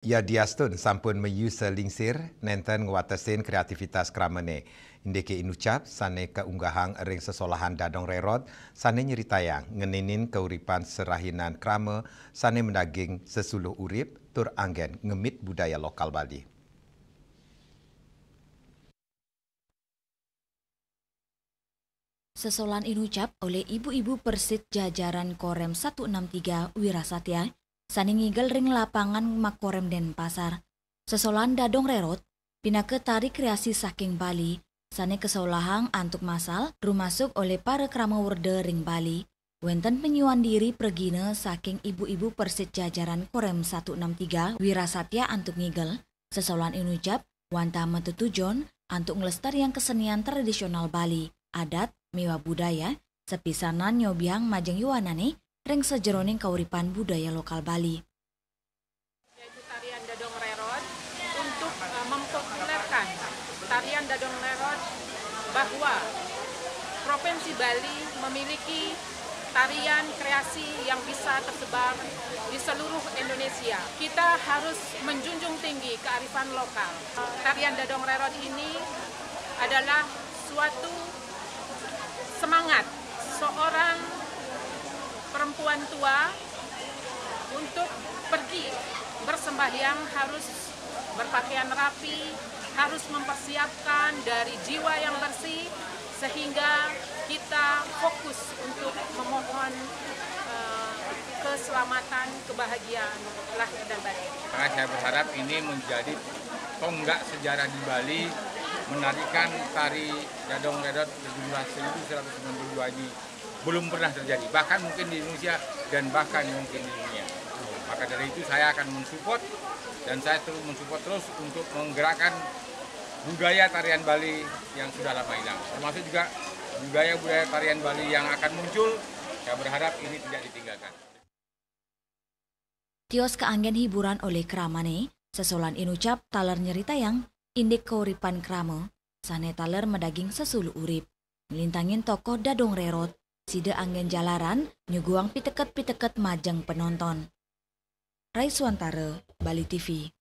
Ya diastun sampun meyu selingsir nenten nguatesin kreativitas kramene. Indeke inucap sane keunggahang ring sesolahan dadong rerot sane nyeritayang ngeninin keuripan serahinan krame sane mendaging sesuluh urip tur anggen ngemit budaya lokal Bali. Sesolan inucap oleh ibu-ibu Persit jajaran Korem 163 Wirasatya, sani ngigel ring lapangan Makorem Denpasar. Sesolan dadong rerot, pinake tari kreasi saking Bali, sani kesolahang antuk masal, rumasuk oleh para kramawurde ring Bali. Wenten penyuan diri pergine saking ibu-ibu Persit jajaran Korem 163 Wirasatya antuk ngigel, sesolan inucap, wanta metutujon antuk ngelestarian kesenian tradisional Bali, adat, miwa budaya, sepisanan nyobiang majeng yuanane reng sejeroning kauripan budaya lokal Bali. Yaitu tarian Dadong Rerot untuk mempopulerkan tarian Dadong Rerot bahwa Provinsi Bali memiliki tarian kreasi yang bisa tersebar di seluruh Indonesia. Kita harus menjunjung tinggi kearifan lokal. Tarian Dadong Rerot ini adalah suatu semangat seorang perempuan tua untuk pergi bersembahyang, harus berpakaian rapi, harus mempersiapkan dari jiwa yang bersih sehingga kita fokus untuk memohon keselamatan, kebahagiaan lahir dan batin. Saya berharap ini menjadi tonggak sejarah di Bali, menarikan tari Dadong Rerot berjumlah 1192 ini belum pernah terjadi, bahkan mungkin di Indonesia dan bahkan mungkin di dunia. Maka dari itu saya akan mensupport dan saya terus mensupport terus untuk menggerakkan budaya tarian Bali yang sudah lama hilang, termasuk juga budaya-budaya tarian Bali yang akan muncul. Saya berharap ini tidak ditinggalkan. Tios keanggen hiburan oleh kramane, sesolan inucap taler nyeritayang indik kauripan krame, sane taler medaging sesulu urip. Melintangin tokoh Dadong Rerot, side anggen jalaran, nyuguang piteket-piteket majeng penonton. Raiswantara, Bali TV.